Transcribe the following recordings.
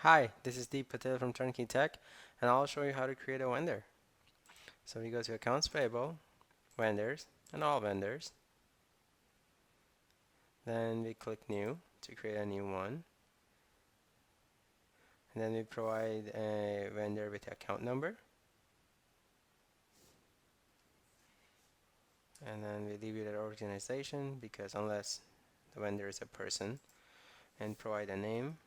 Hi, this is Patel from Turnkey Tech, and I'll show you how to create a vendor. So we go to Accounts Payable, Vendors, and All Vendors. Then we click New to create a new one. And then we provide a vendor with account number. And then we leave it at organization because unless the vendor is a person, and provide a name.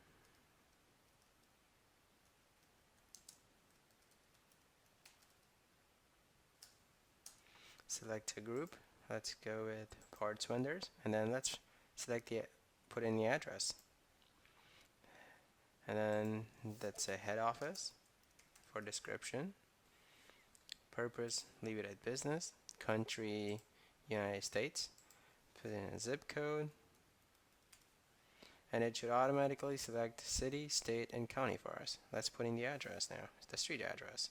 Select a group. Let's go with parts vendors, and then let's put in the address. And then that's a head office for description. Purpose, leave it at business. Country, United States. Put in a zip code. And it should automatically select city, state, and county for us. Let's put in the address now, the street address.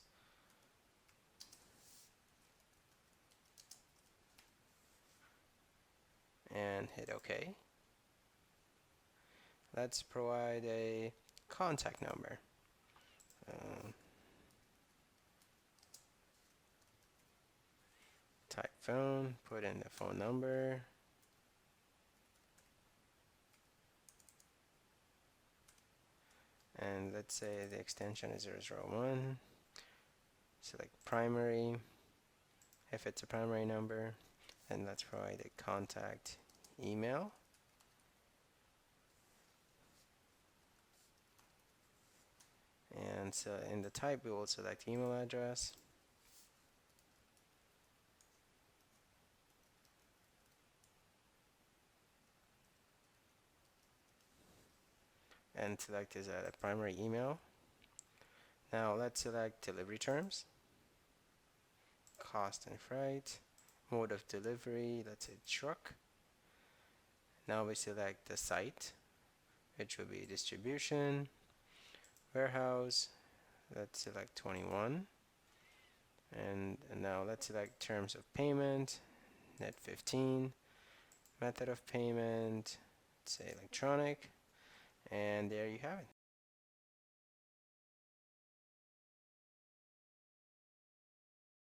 And hit OK. Let's provide a contact number. Type phone, put in the phone number. And let's say the extension is 001. Select primary. If it's a primary number, then let's provide a contact email. And so in the type, we will select email address. And select is a primary email. Now let's select delivery terms, cost and freight, mode of delivery, let's say truck. Now we select the site, which will be distribution, warehouse, let's select 21. And now let's select terms of payment, net 15, method of payment, say electronic, and there you have it.